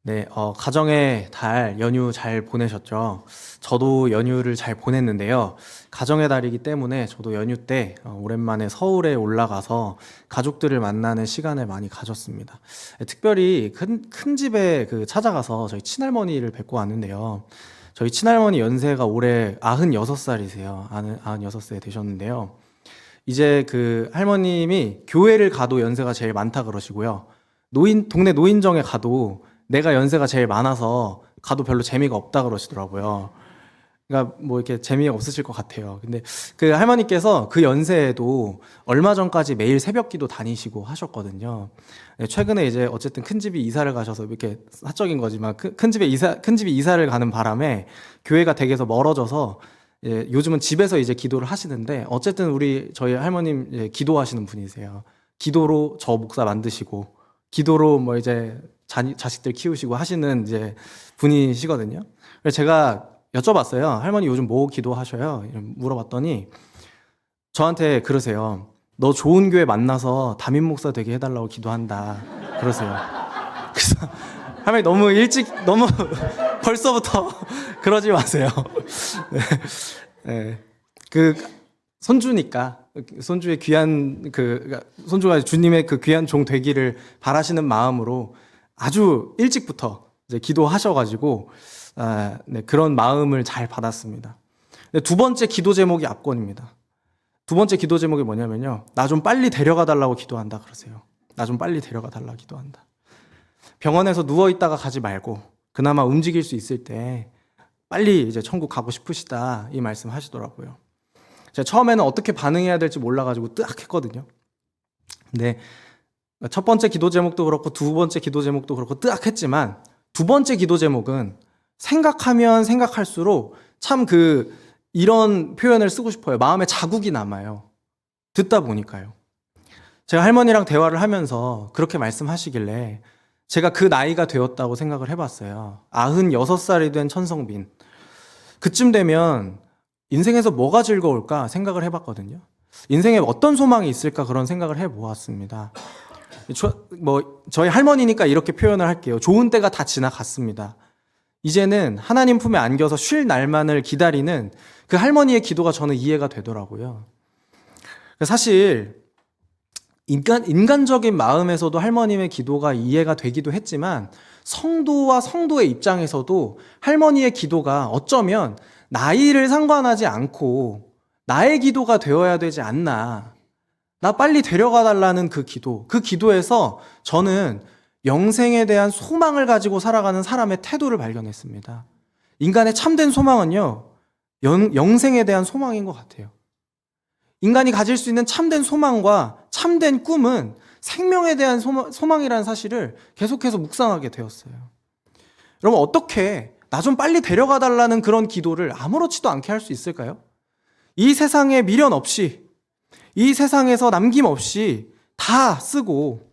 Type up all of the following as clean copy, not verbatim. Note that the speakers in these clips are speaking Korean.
네, 가정의 달 연휴 잘 보내셨죠? 저도 연휴를 잘 보냈는데요. 가정의 달이기 때문에 저도 연휴 때 오랜만에 서울에 올라가서 가족들을 만나는 시간을 많이 가졌습니다. 특별히 큰 집에 찾아가서 저희 친할머니를 뵙고 왔는데요. 저희 친할머니 연세가 올해 96살이세요. 96세 되셨는데요. 이제 그 할머님이 교회를 가도 연세가 제일 많다 그러시고요. 동네 노인정에 가도 내가 연세가 제일 많아서 가도 별로 재미가 없다 그러시더라고요. 그러니까 뭐 이렇게 재미가 없으실 것 같아요. 근데 그 할머니께서 그 연세에도 얼마 전까지 매일 새벽기도 다니시고 하셨거든요. 네, 최근에 이제 어쨌든 큰 집이 이사를 가셔서 이렇게 사적인 거지만 큰 집이 이사를 가는 바람에 교회가 댁에서 멀어져서 요즘은 집에서 이제 기도를 하시는데 어쨌든 저희 할머님 기도하시는 분이세요. 기도로 저 목사 만드시고 기도로 뭐 이제 자식들 키우시고 하시는 이제 분이시거든요. 그래서 제가 여쭤봤어요. 할머니 요즘 뭐 기도하셔요? 물어봤더니 저한테 그러세요. 너 좋은 교회 만나서 담임 목사 되게 해달라고 기도한다. 그러세요. 그래서 할머니 너무 벌써부터 그러지 마세요. 네. 네. 그 손주니까 손주의 손주가 주님의 그 귀한 종 되기를 바라시는 마음으로 아주 일찍부터 이제 기도하셔가지고 네, 그런 마음을 잘 받았습니다. 두 번째 기도 제목이 압권입니다. 두 번째 기도 제목이 뭐냐면요. 나 좀 빨리 데려가 달라고 기도한다 그러세요. 나 좀 빨리 데려가 달라고 기도한다. 병원에서 누워 있다가 가지 말고 그나마 움직일 수 있을 때 빨리 이제 천국 가고 싶으시다 이 말씀 하시더라고요. 제가 처음에는 어떻게 반응해야 될지 몰라가지고 뜨악했거든요. 근데 첫 번째 기도 제목도 그렇고 두 번째 기도 제목도 그렇고 뜨악했지만 두 번째 기도 제목은 생각하면 생각할수록 참 이런 표현을 쓰고 싶어요. 마음에 자국이 남아요. 듣다 보니까요. 제가 할머니랑 대화를 하면서 그렇게 말씀하시길래 제가 그 나이가 되었다고 생각을 해봤어요. 96살이 된 천성빈. 그쯤 되면 인생에서 뭐가 즐거울까 생각을 해봤거든요. 인생에 어떤 소망이 있을까 그런 생각을 해보았습니다. 저희 할머니니까 이렇게 표현을 할게요. 좋은 때가 다 지나갔습니다. 이제는 하나님 품에 안겨서 쉴 날만을 기다리는 그 할머니의 기도가 저는 이해가 되더라고요. 사실 인간적인 마음에서도 할머님의 기도가 이해가 되기도 했지만 성도와 성도의 입장에서도 할머니의 기도가 어쩌면 나이를 상관하지 않고 나의 기도가 되어야 되지 않나. 나 빨리 데려가 달라는 그 기도에서 저는 영생에 대한 소망을 가지고 살아가는 사람의 태도를 발견했습니다. 인간의 참된 소망은요, 영생에 대한 소망인 것 같아요. 인간이 가질 수 있는 참된 소망과 참된 꿈은 생명에 대한 소망이라는 사실을 계속해서 묵상하게 되었어요. 여러분, 어떻게 나 좀 빨리 데려가 달라는 그런 기도를 아무렇지도 않게 할 수 있을까요? 이 세상에 미련 없이, 이 세상에서 남김없이 다 쓰고,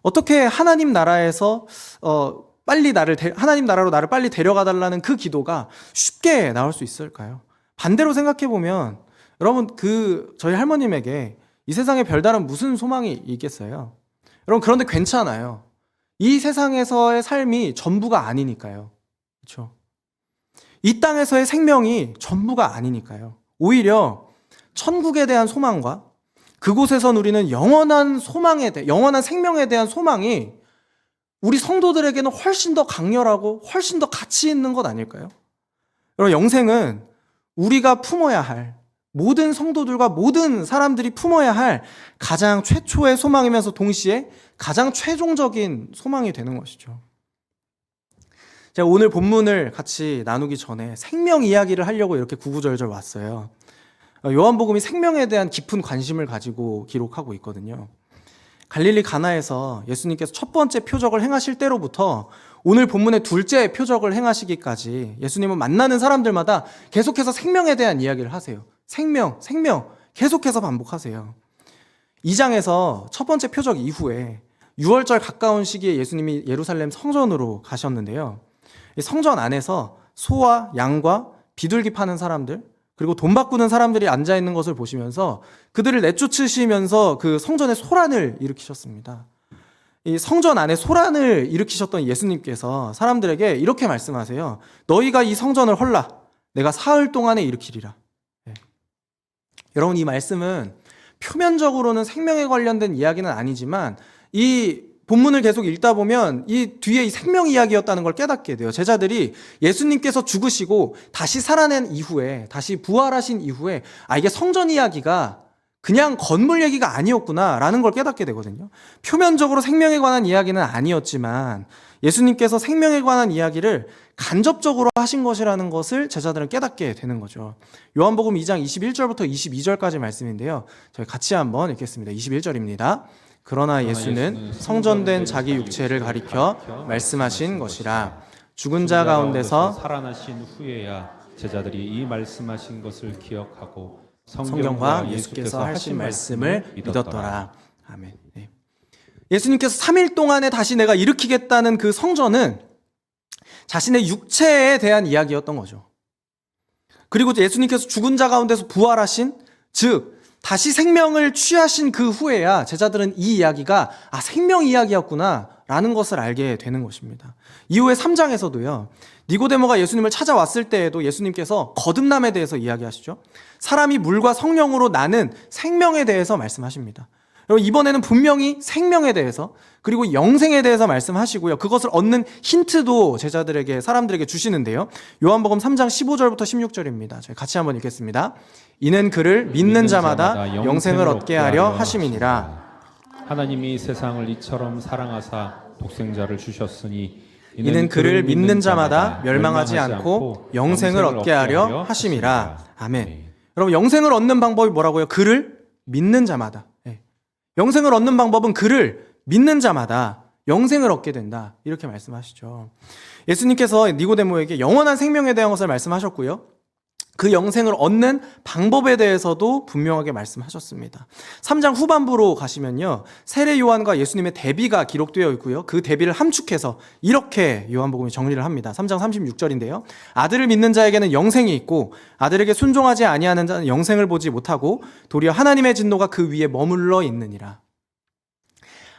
어떻게 하나님 나라에서 하나님 나라로 나를 빨리 데려가 달라는 그 기도가 쉽게 나올 수 있을까요? 반대로 생각해 보면 여러분 저희 할머님에게 이 세상에 별다른 무슨 소망이 있겠어요? 여러분 그런데 괜찮아요. 이 세상에서의 삶이 전부가 아니니까요. 그렇죠? 이 땅에서의 생명이 전부가 아니니까요. 오히려 천국에 대한 소망과 그곳에서 누리는 영원한 생명에 대한 소망이 우리 성도들에게는 훨씬 더 강렬하고 훨씬 더 가치 있는 것 아닐까요? 여러분, 영생은 우리가 품어야 할 모든 성도들과 모든 사람들이 품어야 할 가장 최초의 소망이면서 동시에 가장 최종적인 소망이 되는 것이죠. 제가 오늘 본문을 같이 나누기 전에 생명 이야기를 하려고 이렇게 구구절절 왔어요. 요한복음이 생명에 대한 깊은 관심을 가지고 기록하고 있거든요. 갈릴리 가나에서 예수님께서 첫 번째 표적을 행하실 때로부터 오늘 본문의 둘째 표적을 행하시기까지 예수님은 만나는 사람들마다 계속해서 생명에 대한 이야기를 하세요. 생명 계속해서 반복하세요. 2장에서 첫 번째 표적 이후에 6월절 가까운 시기에 예수님이 예루살렘 성전으로 가셨는데요. 성전 안에서 소와 양과 비둘기 파는 사람들 그리고 돈 바꾸는 사람들이 앉아있는 것을 보시면서 그들을 내쫓으시면서 그 성전에 소란을 일으키셨습니다. 이 성전 안에 소란을 일으키셨던 예수님께서 사람들에게 이렇게 말씀하세요. 너희가 이 성전을 헐라. 내가 사흘 동안에 일으키리라. 네. 여러분, 이 말씀은 표면적으로는 생명에 관련된 이야기는 아니지만 이 본문을 계속 읽다 보면 이 뒤에 이 생명 이야기였다는 걸 깨닫게 돼요. 제자들이 예수님께서 죽으시고 다시 살아낸 이후에, 다시 부활하신 이후에 이게 성전 이야기가 그냥 건물 얘기가 아니었구나라는 걸 깨닫게 되거든요. 표면적으로 생명에 관한 이야기는 아니었지만 예수님께서 생명에 관한 이야기를 간접적으로 하신 것이라는 것을 제자들은 깨닫게 되는 거죠. 요한복음 2장 21절부터 22절까지 말씀인데요. 저희 같이 한번 읽겠습니다. 21절입니다. 그러나 예수는 성전된 자기 육체를 가리켜 말씀하신 것이라. 죽은 자 가운데서 살아나신 후에야 제자들이 이 말씀하신 것을 기억하고 성경과 예수께서 하신 말씀을 믿었더라. 아멘. 네. 예수님께서 3일 동안에 다시 내가 일으키겠다는 그 성전은 자신의 육체에 대한 이야기였던 거죠. 그리고 예수님께서 죽은 자 가운데서 부활하신, 즉 다시 생명을 취하신 그 후에야 제자들은 이 이야기가 생명 이야기였구나 라는 것을 알게 되는 것입니다. 이후에 3장에서도요. 니고데모가 예수님을 찾아왔을 때에도 예수님께서 거듭남에 대해서 이야기하시죠. 사람이 물과 성령으로 나는 생명에 대해서 말씀하십니다. 여러분, 이번에는 분명히 생명에 대해서 그리고 영생에 대해서 말씀하시고요. 그것을 얻는 힌트도 제자들에게, 사람들에게 주시는데요. 요한복음 3장 15절부터 16절입니다. 저희 같이 한번 읽겠습니다. 이는 그를 믿는 자마다 영생을 얻게 하려 하심이니라. 하나님이 세상을 이처럼 사랑하사 독생자를 주셨으니 이는 그를 믿는 자마다 멸망하지 않고 영생을 얻게 하려 하심이라. 아멘. 여러분, 영생을 얻는 방법이 뭐라고요? 그를 믿는 자마다. 영생을 얻는 방법은 그를 믿는 자마다 영생을 얻게 된다. 이렇게 말씀하시죠. 예수님께서 니고데모에게 영원한 생명에 대한 것을 말씀하셨고요. 그 영생을 얻는 방법에 대해서도 분명하게 말씀하셨습니다. 3장 후반부로 가시면요. 세례 요한과 예수님의 대비가 기록되어 있고요. 그 대비를 함축해서 이렇게 요한복음이 정리를 합니다. 3장 36절인데요. 아들을 믿는 자에게는 영생이 있고 아들에게 순종하지 아니하는 자는 영생을 보지 못하고 도리어 하나님의 진노가 그 위에 머물러 있느니라.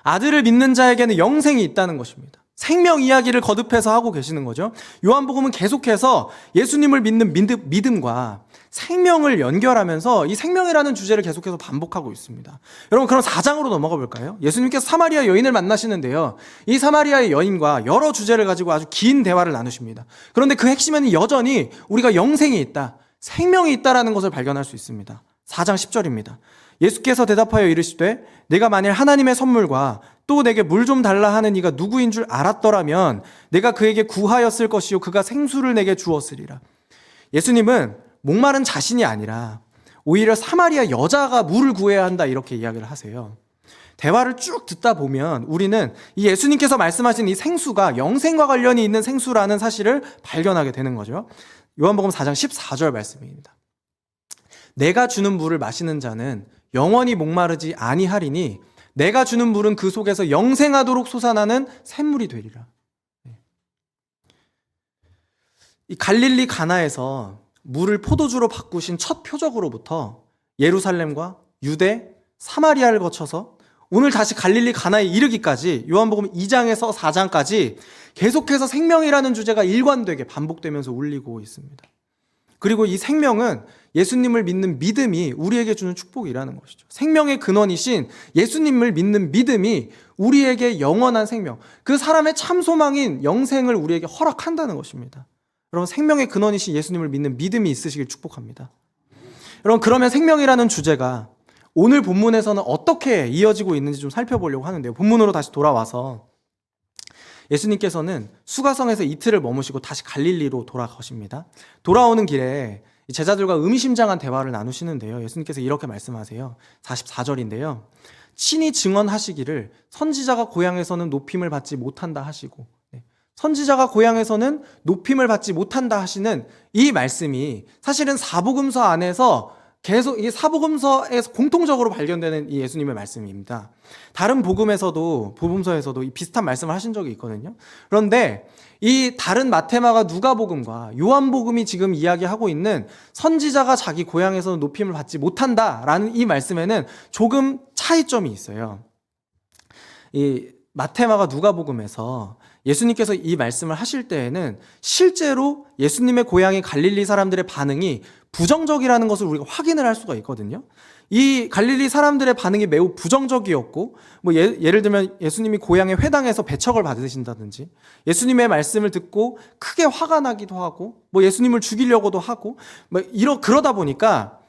아들을 믿는 자에게는 영생이 있다는 것입니다. 생명 이야기를 거듭해서 하고 계시는 거죠. 요한복음은 계속해서 예수님을 믿는 믿음과 생명을 연결하면서 이 생명이라는 주제를 계속해서 반복하고 있습니다. 여러분, 그럼 4장으로 넘어가 볼까요? 예수님께서 사마리아 여인을 만나시는데요. 이 사마리아의 여인과 여러 주제를 가지고 아주 긴 대화를 나누십니다. 그런데 그 핵심에는 여전히 우리가 영생이 있다, 생명이 있다라는 것을 발견할 수 있습니다. 4장 10절입니다. 예수께서 대답하여 이르시되 내가 만일 하나님의 선물과 또 내게 물 좀 달라 하는 이가 누구인 줄 알았더라면 내가 그에게 구하였을 것이요 그가 생수를 내게 주었으리라. 예수님은 목마른 자신이 아니라 오히려 사마리아 여자가 물을 구해야 한다 이렇게 이야기를 하세요. 대화를 쭉 듣다 보면 우리는 이 예수님께서 말씀하신 이 생수가 영생과 관련이 있는 생수라는 사실을 발견하게 되는 거죠. 요한복음 4장 14절 말씀입니다. 내가 주는 물을 마시는 자는 영원히 목마르지 아니하리니 내가 주는 물은 그 속에서 영생하도록 솟아나는 샘물이 되리라. 이 갈릴리 가나에서 물을 포도주로 바꾸신 첫 표적으로부터 예루살렘과 유대, 사마리아를 거쳐서 오늘 다시 갈릴리 가나에 이르기까지 요한복음 2장에서 4장까지 계속해서 생명이라는 주제가 일관되게 반복되면서 울리고 있습니다. 그리고 이 생명은 예수님을 믿는 믿음이 우리에게 주는 축복이라는 것이죠. 생명의 근원이신 예수님을 믿는 믿음이 우리에게 영원한 생명, 그 사람의 참 소망인 영생을 우리에게 허락한다는 것입니다. 여러분, 생명의 근원이신 예수님을 믿는 믿음이 있으시길 축복합니다. 여러분, 그러면 생명이라는 주제가 오늘 본문에서는 어떻게 이어지고 있는지 좀 살펴보려고 하는데요. 본문으로 다시 돌아와서 예수님께서는 수가성에서 이틀을 머무시고 다시 갈릴리로 돌아가십니다. 돌아오는 길에 제자들과 의미심장한 대화를 나누시는데요. 예수님께서 이렇게 말씀하세요. 44절인데요. 친히 증언하시기를 선지자가 고향에서는 높임을 받지 못한다 하시고, 선지자가 고향에서는 높임을 받지 못한다 하시는 이 말씀이 사실은 사복음서 안에서 계속 이 사복음서에서 공통적으로 발견되는 이 예수님의 말씀입니다. 다른 복음서에서도 이 비슷한 말씀을 하신 적이 있거든요. 그런데 이 다른 마테마가 누가복음과 요한복음이 지금 이야기하고 있는 선지자가 자기 고향에서는 높임을 받지 못한다라는 이 말씀에는 조금 차이점이 있어요. 이 마태마가 누가복음에서 예수님께서 이 말씀을 하실 때에는 실제로 예수님의 고향인 갈릴리 사람들의 반응이 부정적이라는 것을 우리가 확인을 할 수가 있거든요. 이 갈릴리 사람들의 반응이 매우 부정적이었고, 뭐 예를 들면 예수님이 고향의 회당에서 배척을 받으신다든지, 예수님의 말씀을 듣고 크게 화가 나기도 하고, 뭐 예수님을 죽이려고도 하고, 그러다 보니까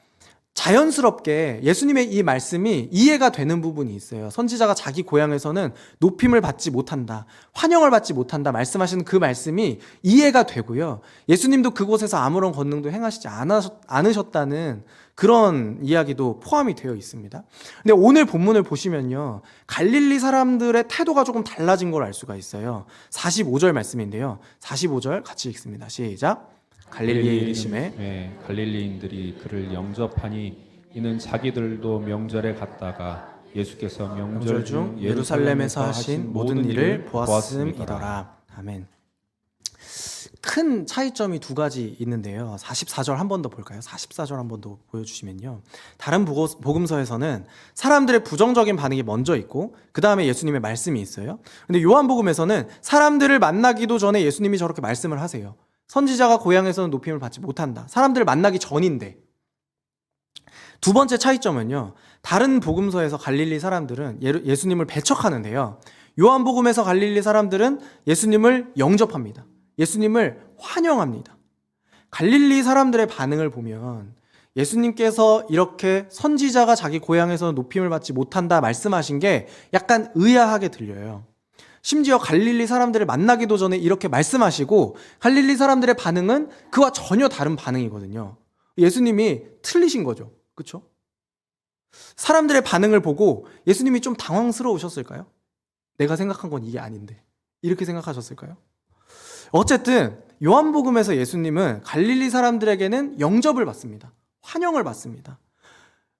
자연스럽게 예수님의 이 말씀이 이해가 되는 부분이 있어요. 선지자가 자기 고향에서는 높임을 받지 못한다, 환영을 받지 못한다 말씀하시는 그 말씀이 이해가 되고요. 예수님도 그곳에서 아무런 권능도 행하시지 않으셨다는 그런 이야기도 포함이 되어 있습니다. 근데 오늘 본문을 보시면요, 갈릴리 사람들의 태도가 조금 달라진 걸 알 수가 있어요. 45절 말씀인데요. 45절 같이 읽습니다. 시작. 갈릴리에 이르심에 갈릴리인들이 그를 영접하니 이는 자기들도 명절에 갔다가 예수께서 명절 중 예루살렘에서 하신 모든 일을 보았음이더라. 아멘. 큰 차이점이 두 가지 있는데요. 44절 한 번 더 볼까요? 44절 한 번 더 보여주시면요, 다른 복음서에서는 사람들의 부정적인 반응이 먼저 있고 그 다음에 예수님의 말씀이 있어요. 근데 요한복음에서는 사람들을 만나기도 전에 예수님이 저렇게 말씀을 하세요. 선지자가 고향에서는 높임을 받지 못한다. 사람들을 만나기 전인데. 두 번째 차이점은요, 다른 복음서에서 갈릴리 사람들은 예수님을 배척하는데요, 요한복음에서 갈릴리 사람들은 예수님을 영접합니다. 예수님을 환영합니다. 갈릴리 사람들의 반응을 보면 예수님께서 이렇게 선지자가 자기 고향에서는 높임을 받지 못한다 말씀하신 게 약간 의아하게 들려요. 심지어 갈릴리 사람들을 만나기도 전에 이렇게 말씀하시고 갈릴리 사람들의 반응은 그와 전혀 다른 반응이거든요. 예수님이 틀리신 거죠. 그렇죠? 사람들의 반응을 보고 예수님이 좀 당황스러우셨을까요? 내가 생각한 건 이게 아닌데. 이렇게 생각하셨을까요? 어쨌든 요한복음에서 예수님은 갈릴리 사람들에게는 영접을 받습니다. 환영을 받습니다.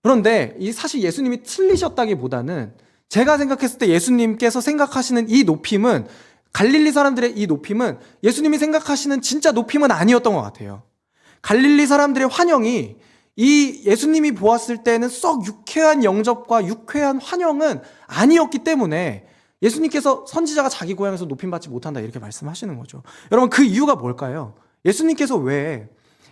그런데 사실 예수님이 틀리셨다기보다는 제가 생각했을 때 예수님께서 생각하시는 이 높임은, 갈릴리 사람들의 이 높임은 예수님이 생각하시는 진짜 높임은 아니었던 것 같아요. 갈릴리 사람들의 환영이 이 예수님이 보았을 때는 썩 유쾌한 영접과 유쾌한 환영은 아니었기 때문에 예수님께서 선지자가 자기 고향에서 높임받지 못한다 이렇게 말씀하시는 거죠. 여러분, 그 이유가 뭘까요? 예수님께서 왜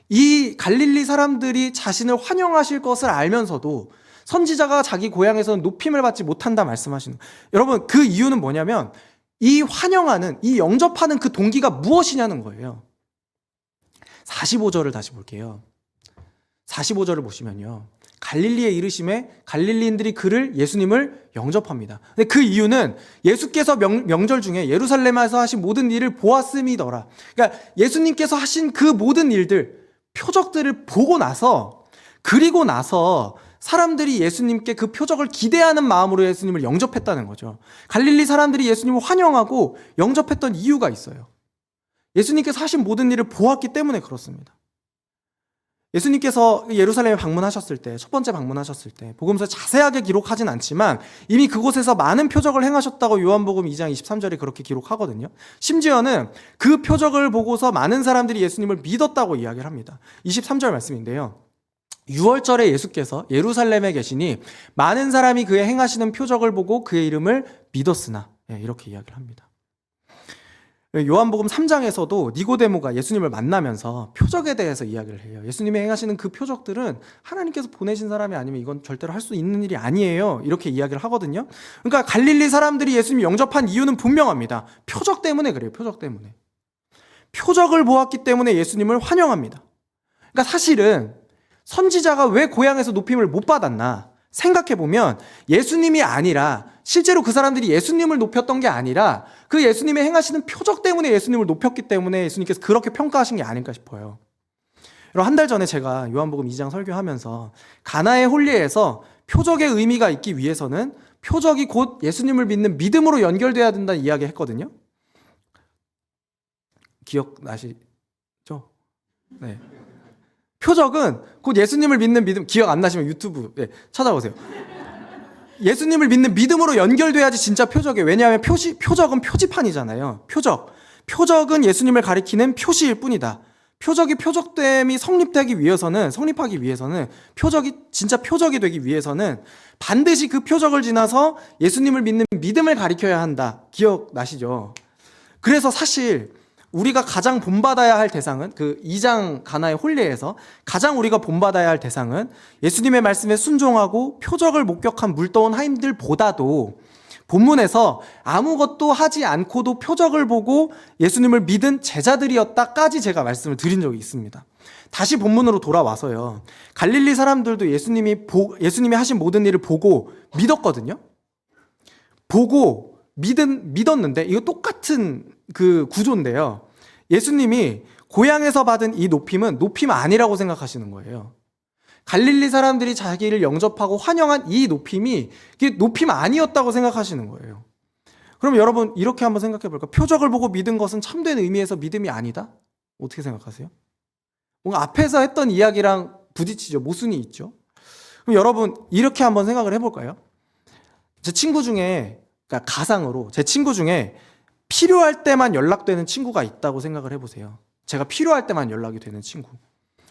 이 갈릴리 사람들이 자신을 환영하실 것을 알면서도 선지자가 자기 고향에서는 높임을 받지 못한다 말씀하시는 거예요. 여러분, 그 이유는 뭐냐면 이 환영하는, 이 영접하는 그 동기가 무엇이냐는 거예요. 45절을 다시 볼게요. 45절을 보시면요, 갈릴리에 이르심에 갈릴리인들이 그를, 예수님을 영접합니다. 근데 그 이유는 예수께서 명절 중에 예루살렘에서 하신 모든 일을 보았음이더라. 그러니까 예수님께서 하신 그 모든 일들, 표적들을 보고 나서, 그리고 나서 사람들이 예수님께 그 표적을 기대하는 마음으로 예수님을 영접했다는 거죠. 갈릴리 사람들이 예수님을 환영하고 영접했던 이유가 있어요. 예수님께서 하신 모든 일을 보았기 때문에 그렇습니다. 예수님께서 예루살렘에 방문하셨을 때, 첫 번째 방문하셨을 때, 복음서에 자세하게 기록하진 않지만 이미 그곳에서 많은 표적을 행하셨다고 요한복음 2장 23절에 그렇게 기록하거든요. 심지어는 그 표적을 보고서 많은 사람들이 예수님을 믿었다고 이야기를 합니다. 23절 말씀인데요, 6월절에 예수께서 예루살렘에 계시니 많은 사람이 그의 행하시는 표적을 보고 그의 이름을 믿었으나, 이렇게 이야기를 합니다. 요한복음 3장에서도 니고데모가 예수님을 만나면서 표적에 대해서 이야기를 해요. 예수님이 행하시는 그 표적들은 하나님께서 보내신 사람이 아니면 이건 절대로 할 수 있는 일이 아니에요. 이렇게 이야기를 하거든요. 그러니까 갈릴리 사람들이 예수님 영접한 이유는 분명합니다. 표적 때문에 그래요. 표적 때문에. 표적을 보았기 때문에 예수님을 환영합니다. 그러니까 사실은 선지자가 왜 고향에서 높임을 못 받았나 생각해보면 예수님이 아니라, 실제로 그 사람들이 예수님을 높였던 게 아니라 그 예수님이 행하시는 표적 때문에 예수님을 높였기 때문에 예수님께서 그렇게 평가하신 게 아닐까 싶어요. 여러분, 한 달 전에 제가 요한복음 2장 설교하면서 가나의 혼례에서 표적의 의미가 있기 위해서는 표적이 곧 예수님을 믿는 믿음으로 연결돼야 된다는 이야기 했거든요. 기억나시죠? 네. 표적은 곧 예수님을 믿는 믿음, 기억 안 나시면 유튜브 찾아보세요. 예수님을 믿는 믿음으로 연결돼야지 진짜 표적이에요. 왜냐하면 표적은 표지판이잖아요. 표적은 예수님을 가리키는 표시일 뿐이다. 표적됨이 성립하기 위해서는 표적이 진짜 표적이 되기 위해서는 반드시 그 표적을 지나서 예수님을 믿는 믿음을 가리켜야 한다. 기억나시죠? 그래서 사실 우리가 가장 본받아야 할 대상은 그 2장 가나의 혼례에서 가장 우리가 본받아야 할 대상은 예수님의 말씀에 순종하고 표적을 목격한 물떠온 하인들보다도 본문에서 아무것도 하지 않고도 표적을 보고 예수님을 믿은 제자들이었다까지 제가 말씀을 드린 적이 있습니다. 다시 본문으로 돌아와서요. 갈릴리 사람들도 예수님이 하신 모든 일을 보고 믿었거든요. 보고 믿었는데 이거 똑같은 그 구조인데요. 예수님이 고향에서 받은 이 높임은 높임 아니라고 생각하시는 거예요. 갈릴리 사람들이 자기를 영접하고 환영한 이 높임이 그게 높임 아니었다고 생각하시는 거예요. 그럼 여러분 이렇게 한번 생각해 볼까요? 표적을 보고 믿은 것은 참된 의미에서 믿음이 아니다? 어떻게 생각하세요? 뭔가 앞에서 했던 이야기랑 부딪히죠. 모순이 있죠. 그럼 여러분 이렇게 한번 생각을 해볼까요? 제 친구 중에, 그러니까 가상으로 제 친구 중에 필요할 때만 연락되는 친구가 있다고 생각을 해보세요. 제가 필요할 때만 연락이 되는 친구.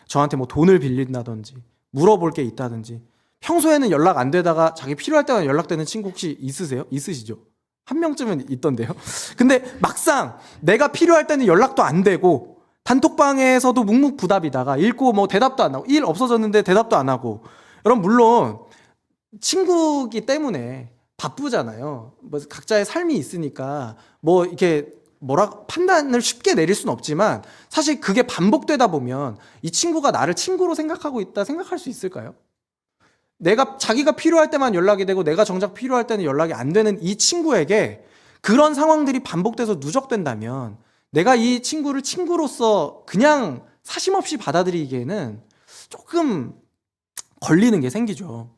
저한테 뭐 돈을 빌린다든지 물어볼 게 있다든지. 평소에는 연락 안 되다가 자기 필요할 때만 연락되는 친구 혹시 있으세요? 있으시죠? 한 명쯤은 있던데요. 근데 막상 내가 필요할 때는 연락도 안 되고 단톡방에서도 묵묵부답이다가 읽고 뭐 대답도 안 하고 일 없어졌는데 대답도 안 하고. 여러분 물론 친구기 때문에 바쁘잖아요. 뭐 각자의 삶이 있으니까 뭐 이렇게 판단을 쉽게 내릴 수는 없지만 사실 그게 반복되다 보면 이 친구가 나를 친구로 생각하고 있다 생각할 수 있을까요? 자기가 필요할 때만 연락이 되고 내가 정작 필요할 때는 연락이 안 되는 이 친구에게 그런 상황들이 반복돼서 누적된다면 내가 이 친구를 친구로서 그냥 사심없이 받아들이기에는 조금 걸리는 게 생기죠.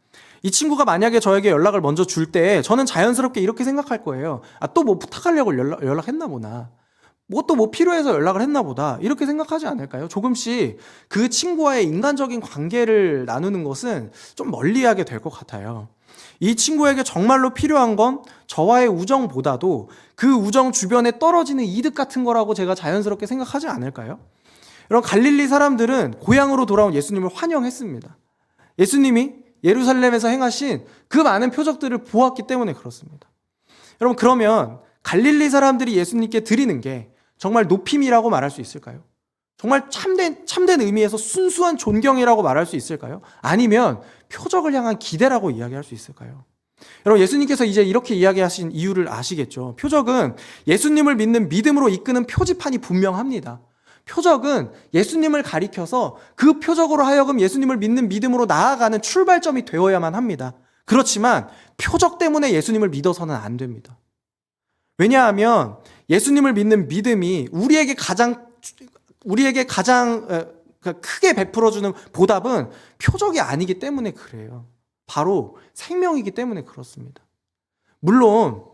이 친구가 만약에 저에게 연락을 먼저 줄 때 저는 자연스럽게 이렇게 생각할 거예요. 또 뭐 부탁하려고 연락했나 보나. 또 뭐 필요해서 연락을 했나 보다. 이렇게 생각하지 않을까요? 조금씩 그 친구와의 인간적인 관계를 나누는 것은 좀 멀리하게 될 것 같아요. 이 친구에게 정말로 필요한 건 저와의 우정보다도 그 우정 주변에 떨어지는 이득 같은 거라고 제가 자연스럽게 생각하지 않을까요? 여러분 갈릴리 사람들은 고향으로 돌아온 예수님을 환영했습니다. 예수님이 예루살렘에서 행하신 그 많은 표적들을 보았기 때문에 그렇습니다. 여러분 그러면 갈릴리 사람들이 예수님께 드리는 게 정말 높임이라고 말할 수 있을까요? 정말 참된 의미에서 순수한 존경이라고 말할 수 있을까요? 아니면 표적을 향한 기대라고 이야기할 수 있을까요? 여러분 예수님께서 이제 이렇게 이야기하신 이유를 아시겠죠? 표적은 예수님을 믿는 믿음으로 이끄는 표지판이 분명합니다. 표적은 예수님을 가리켜서 그 표적으로 하여금 예수님을 믿는 믿음으로 나아가는 출발점이 되어야만 합니다. 그렇지만 표적 때문에 예수님을 믿어서는 안 됩니다. 왜냐하면 예수님을 믿는 믿음이 우리에게 가장 크게 베풀어주는 보답은 표적이 아니기 때문에 그래요. 바로 생명이기 때문에 그렇습니다. 물론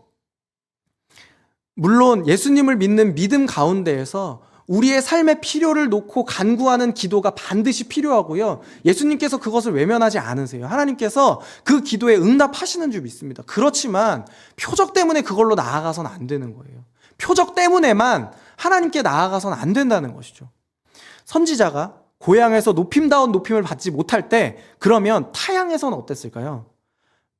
예수님을 믿는 믿음 가운데에서 우리의 삶의 필요를 놓고 간구하는 기도가 반드시 필요하고요. 예수님께서 그것을 외면하지 않으세요. 하나님께서 그 기도에 응답하시는 줄 믿습니다. 그렇지만 표적 때문에 그걸로 나아가서는 안 되는 거예요. 표적 때문에만 하나님께 나아가서는 안 된다는 것이죠. 선지자가 고향에서 높임다운 높임을 받지 못할 때 그러면 타향에서는 어땠을까요?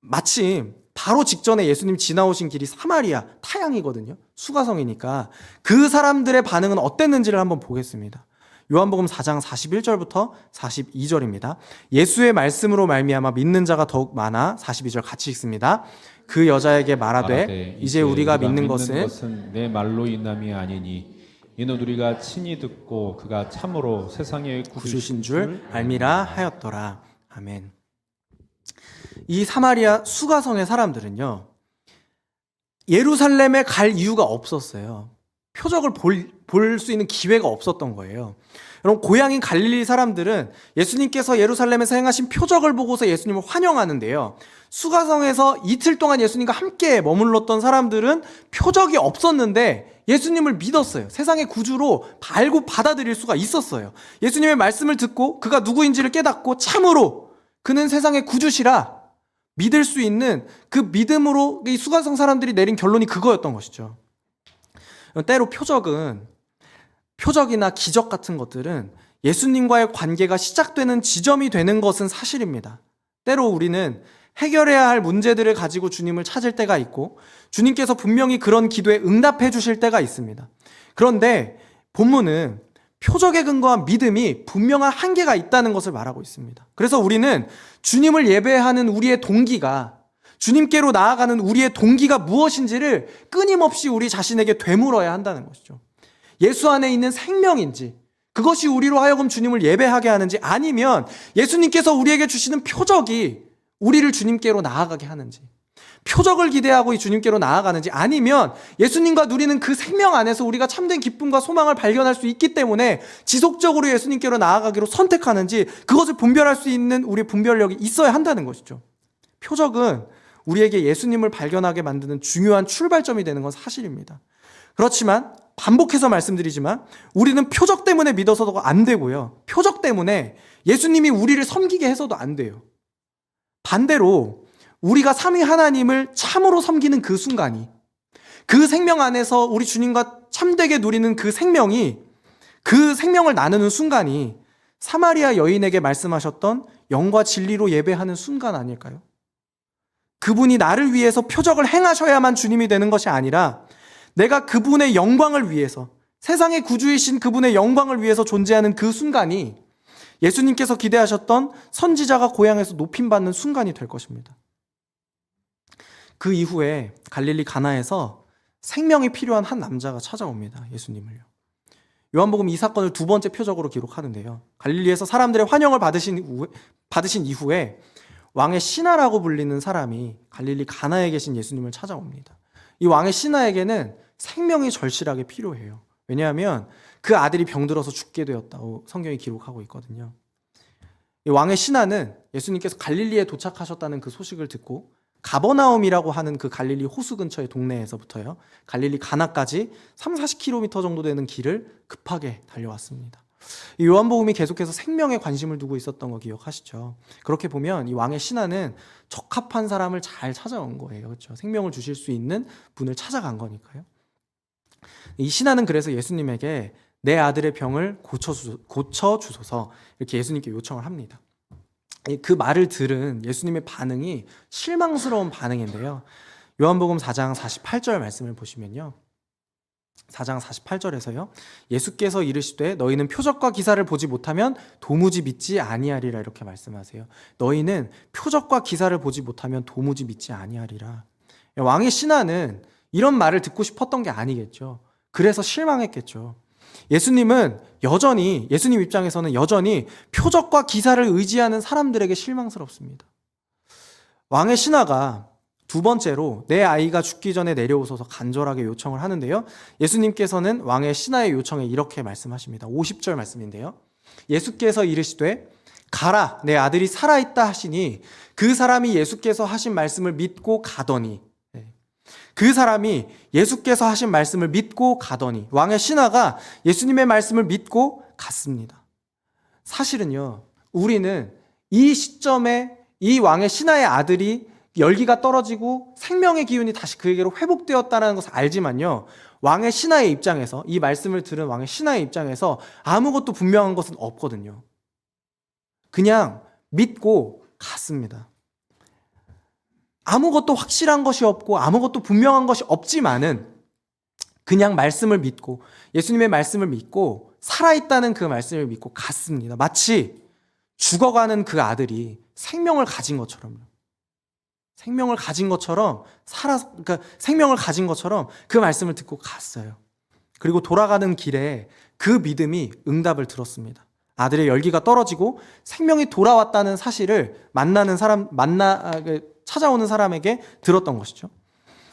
마침 바로 직전에 예수님 지나오신 길이 사마리아 타향이거든요. 수가성이니까 그 사람들의 반응은 어땠는지를 한번 보겠습니다. 요한복음 4장 41절부터 42절입니다. 예수의 말씀으로 말미암아 믿는 자가 더욱 많아. 42절 같이 읽습니다. 그 여자에게 말하되 이제 우리가 믿는 것은 내 말로 인함이 아니니 이는 우리가 친히 듣고 그가 참으로 세상의 구주신 줄 알미라 하였더라. 아멘. 이 사마리아 수가성의 사람들은요, 예루살렘에 갈 이유가 없었어요. 표적을 볼 수 있는 기회가 없었던 거예요. 여러분, 고향인 갈릴리 사람들은 예수님께서 예루살렘에서 행하신 표적을 보고서 예수님을 환영하는데요. 수가성에서 이틀 동안 예수님과 함께 머물렀던 사람들은 표적이 없었는데 예수님을 믿었어요. 세상의 구주로 받아들일 수가 있었어요. 예수님의 말씀을 듣고 그가 누구인지를 깨닫고 참으로 그는 세상의 구주시라 믿을 수 있는 그 믿음으로 이 수가성 사람들이 내린 결론이 그거였던 것이죠. 때로 표적은 표적이나 기적 같은 것들은 예수님과의 관계가 시작되는 지점이 되는 것은 사실입니다. 때로 우리는 해결해야 할 문제들을 가지고 주님을 찾을 때가 있고 주님께서 분명히 그런 기도에 응답해 주실 때가 있습니다. 그런데 본문은 표적에 근거한 믿음이 분명한 한계가 있다는 것을 말하고 있습니다. 그래서 우리는 주님을 예배하는 우리의 동기가, 주님께로 나아가는 우리의 동기가 무엇인지를 끊임없이 우리 자신에게 되물어야 한다는 것이죠. 예수 안에 있는 생명인지, 그것이 우리로 하여금 주님을 예배하게 하는지, 아니면 예수님께서 우리에게 주시는 표적이 우리를 주님께로 나아가게 하는지, 표적을 기대하고 이 주님께로 나아가는지, 아니면 예수님과 누리는 그 생명 안에서 우리가 참된 기쁨과 소망을 발견할 수 있기 때문에 지속적으로 예수님께로 나아가기로 선택하는지, 그것을 분별할 수 있는 우리의 분별력이 있어야 한다는 것이죠. 표적은 우리에게 예수님을 발견하게 만드는 중요한 출발점이 되는 건 사실입니다. 그렇지만 반복해서 말씀드리지만 우리는 표적 때문에 믿어서도 안 되고요, 표적 때문에 예수님이 우리를 섬기게 해서도 안 돼요. 반대로 우리가 삼위 하나님을 참으로 섬기는 그 순간이, 그 생명 안에서 우리 주님과 참되게 누리는 그 생명이, 그 생명을 나누는 순간이 사마리아 여인에게 말씀하셨던 영과 진리로 예배하는 순간 아닐까요? 그분이 나를 위해서 표적을 행하셔야만 주님이 되는 것이 아니라 내가 그분의 영광을 위해서, 세상의 구주이신 그분의 영광을 위해서 존재하는 그 순간이 예수님께서 기대하셨던 선지자가 고향에서 높임받는 순간이 될 것입니다. 그 이후에 갈릴리 가나에서 생명이 필요한 한 남자가 찾아옵니다. 예수님을요. 요한복음 이 사건을 두 번째 표적으로 기록하는데요, 갈릴리에서 사람들의 환영을 받으신 이후에 왕의 신하라고 불리는 사람이 갈릴리 가나에 계신 예수님을 찾아옵니다. 이 왕의 신하에게는 생명이 절실하게 필요해요. 왜냐하면 그 아들이 병들어서 죽게 되었다고 성경이 기록하고 있거든요. 이 왕의 신하는 예수님께서 갈릴리에 도착하셨다는 그 소식을 듣고 가버나움이라고 하는 그 갈릴리 호수 근처의 동네에서부터요, 갈릴리 가나까지 30-40km 정도 되는 길을 급하게 달려왔습니다. 이 요한복음이 계속해서 생명에 관심을 두고 있었던 거 기억하시죠? 그렇게 보면 이 왕의 신하는 적합한 사람을 잘 찾아온 거예요. 그렇죠? 생명을 주실 수 있는 분을 찾아간 거니까요. 이 신하는 그래서 예수님에게 내 아들의 병을 고쳐주소서 이렇게 예수님께 요청을 합니다. 그 말을 들은 예수님의 반응이 실망스러운 반응인데요, 요한복음 4장 48절 말씀을 보시면요, 4장 48절에서요, 예수께서 이르시되 너희는 표적과 기사를 보지 못하면 도무지 믿지 아니하리라 이렇게 말씀하세요. 너희는 표적과 기사를 보지 못하면 도무지 믿지 아니하리라. 왕의 신하는 이런 말을 듣고 싶었던 게 아니겠죠. 그래서 실망했겠죠. 예수님 입장에서는 여전히 표적과 기사를 의지하는 사람들에게 실망스럽습니다. 왕의 신하가 두 번째로 내 아이가 죽기 전에 내려오소서 간절하게 요청을 하는데요, 예수님께서는 왕의 신하의 요청에 이렇게 말씀하십니다. 50절 말씀인데요, 예수께서 이르시되 가라 내 아들이 살아있다 하시니 그 사람이 예수께서 하신 말씀을 믿고 가더니, 그 사람이 예수께서 하신 말씀을 믿고 가더니, 왕의 신하가 예수님의 말씀을 믿고 갔습니다. 사실은요, 우리는 이 시점에 이 왕의 신하의 아들이 열기가 떨어지고 생명의 기운이 다시 그에게로 회복되었다는 것을 알지만요, 왕의 신하의 입장에서, 이 말씀을 들은 왕의 신하의 입장에서 아무것도 분명한 것은 없거든요. 그냥 믿고 갔습니다. 아무것도 확실한 것이 없고 아무것도 분명한 것이 없지만은 그냥 말씀을 믿고, 예수님의 말씀을 믿고 살아있다는 그 말씀을 믿고 갔습니다. 마치 죽어가는 그 아들이 생명을 가진 것처럼요. 생명을 가진 것처럼 생명을 가진 것처럼 그 말씀을 듣고 갔어요. 그리고 돌아가는 길에 그 믿음이 응답을 들었습니다. 아들의 열기가 떨어지고 생명이 돌아왔다는 사실을 찾아오는 사람에게 들었던 것이죠.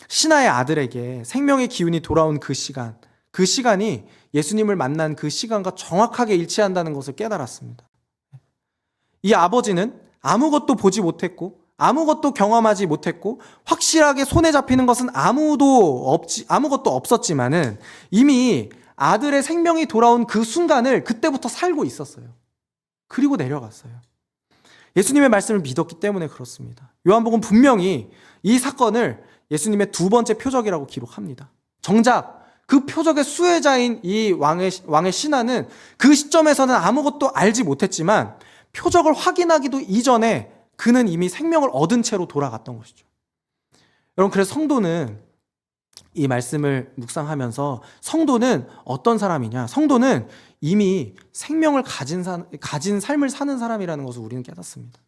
신하의 아들에게 생명의 기운이 돌아온 그 시간이 예수님을 만난 그 시간과 정확하게 일치한다는 것을 깨달았습니다. 이 아버지는 아무것도 보지 못했고 아무것도 경험하지 못했고 확실하게 손에 잡히는 것은 아무것도 없었지만은 이미 아들의 생명이 돌아온 그 순간을 그때부터 살고 있었어요. 그리고 내려갔어요. 예수님의 말씀을 믿었기 때문에 그렇습니다. 요한복음 분명히 이 사건을 예수님의 두 번째 표적이라고 기록합니다. 정작 그 표적의 수혜자인 이 왕의 신하는 그 시점에서는 아무것도 알지 못했지만 표적을 확인하기도 이전에 그는 이미 생명을 얻은 채로 돌아갔던 것이죠. 여러분, 그래서 성도는 이 말씀을 묵상하면서 성도는 어떤 사람이냐? 성도는 이미 생명을 가진 삶을 사는 사람이라는 것을 우리는 깨닫습니다.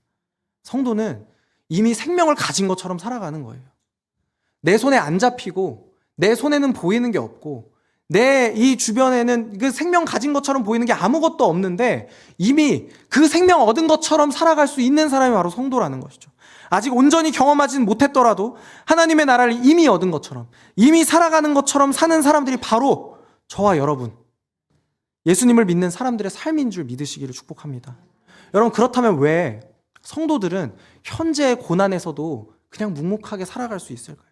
성도는 이미 생명을 가진 것처럼 살아가는 거예요. 내 손에 안 잡히고 내 손에는 보이는 게 없고 내 이 주변에는 그 생명 가진 것처럼 보이는 게 아무것도 없는데 이미 그 생명 얻은 것처럼 살아갈 수 있는 사람이 바로 성도라는 것이죠. 아직 온전히 경험하지는 못했더라도 하나님의 나라를 이미 얻은 것처럼, 이미 살아가는 것처럼 사는 사람들이 바로 저와 여러분, 예수님을 믿는 사람들의 삶인 줄 믿으시기를 축복합니다. 여러분, 그렇다면 왜 성도들은 현재의 고난에서도 그냥 묵묵하게 살아갈 수 있을까요?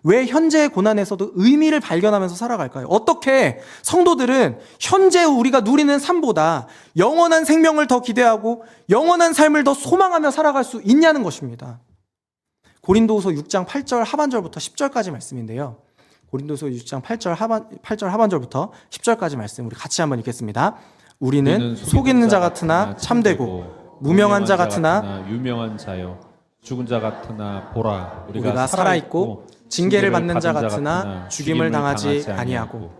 왜 현재의 고난에서도 의미를 발견하면서 살아갈까요? 어떻게 성도들은 현재 우리가 누리는 삶보다 영원한 생명을 더 기대하고 영원한 삶을 더 소망하며 살아갈 수 있냐는 것입니다. 고린도후서 6장 8절 하반절부터 10절까지 말씀인데요. 고린도후서 6장 8절 하반절부터 10절까지 말씀 우리 같이 한번 읽겠습니다. 우리는 속이는 자 같으나 참되고 무명한 자 같으나 유명한 자요, 죽은 자 같으나 보라 우리가 살아있고 징계를 받는 자 같으나 죽임을 당하지 아니하고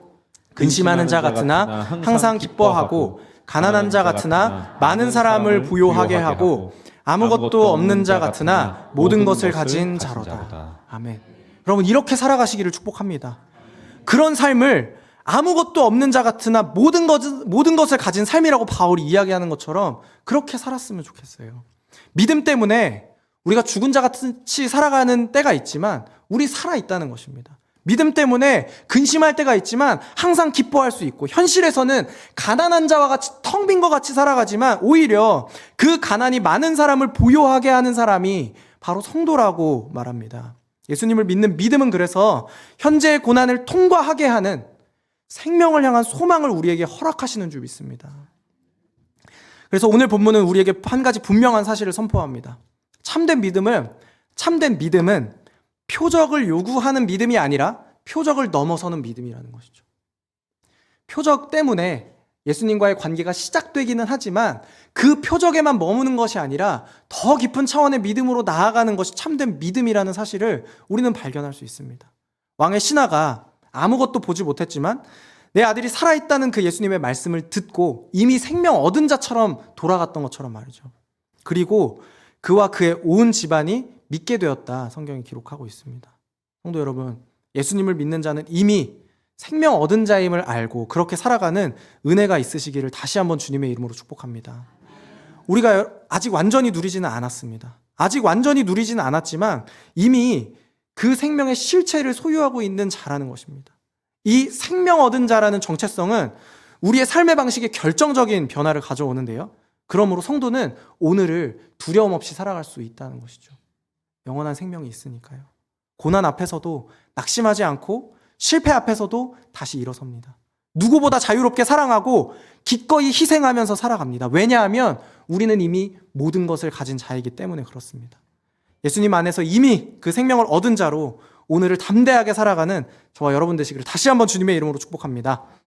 근심하는 자 같으나 항상 기뻐하고 가난한 자 같으나 많은 사람을 부요하게 하고 아무것도 없는 자 같으나 모든 것을 가진 자로다. 아멘. 여러분, 이렇게 살아가시기를 축복합니다. 그런 삶을 아무것도 없는 자 같으나 모든 것을 가진 삶이라고 바울이 이야기하는 것처럼 그렇게 살았으면 좋겠어요. 믿음 때문에 우리가 죽은 자 같이 살아가는 때가 있지만 우리 살아있다는 것입니다. 믿음 때문에 근심할 때가 있지만 항상 기뻐할 수 있고, 현실에서는 가난한 자와 같이 텅 빈 것 같이 살아가지만 오히려 그 가난이 많은 사람을 부요하게 하는 사람이 바로 성도라고 말합니다. 예수님을 믿는 믿음은 그래서 현재의 고난을 통과하게 하는 생명을 향한 소망을 우리에게 허락하시는 줄 믿습니다. 그래서 오늘 본문은 우리에게 한 가지 분명한 사실을 선포합니다. 참된 믿음은 표적을 요구하는 믿음이 아니라 표적을 넘어서는 믿음이라는 것이죠. 표적 때문에 예수님과의 관계가 시작되기는 하지만 그 표적에만 머무는 것이 아니라 더 깊은 차원의 믿음으로 나아가는 것이 참된 믿음이라는 사실을 우리는 발견할 수 있습니다. 왕의 신하가 아무것도 보지 못했지만 내 아들이 살아있다는 그 예수님의 말씀을 듣고 이미 생명 얻은 자처럼 돌아갔던 것처럼 말이죠. 그리고 그와 그의 온 집안이 믿게 되었다, 성경이 기록하고 있습니다. 성도 여러분, 예수님을 믿는 자는 이미 생명 얻은 자임을 알고 그렇게 살아가는 은혜가 있으시기를 다시 한번 주님의 이름으로 축복합니다. 우리가 아직 완전히 누리지는 않았습니다. 아직 완전히 누리지는 않았지만 이미 그 생명의 실체를 소유하고 있는 자라는 것입니다. 이 생명 얻은 자라는 정체성은 우리의 삶의 방식에 결정적인 변화를 가져오는데요. 그러므로 성도는 오늘을 두려움 없이 살아갈 수 있다는 것이죠. 영원한 생명이 있으니까요. 고난 앞에서도 낙심하지 않고 실패 앞에서도 다시 일어섭니다. 누구보다 자유롭게 사랑하고 기꺼이 희생하면서 살아갑니다. 왜냐하면 우리는 이미 모든 것을 가진 자이기 때문에 그렇습니다. 예수님 안에서 이미 그 생명을 얻은 자로 오늘을 담대하게 살아가는 저와 여러분 되시기를 다시 한번 주님의 이름으로 축복합니다.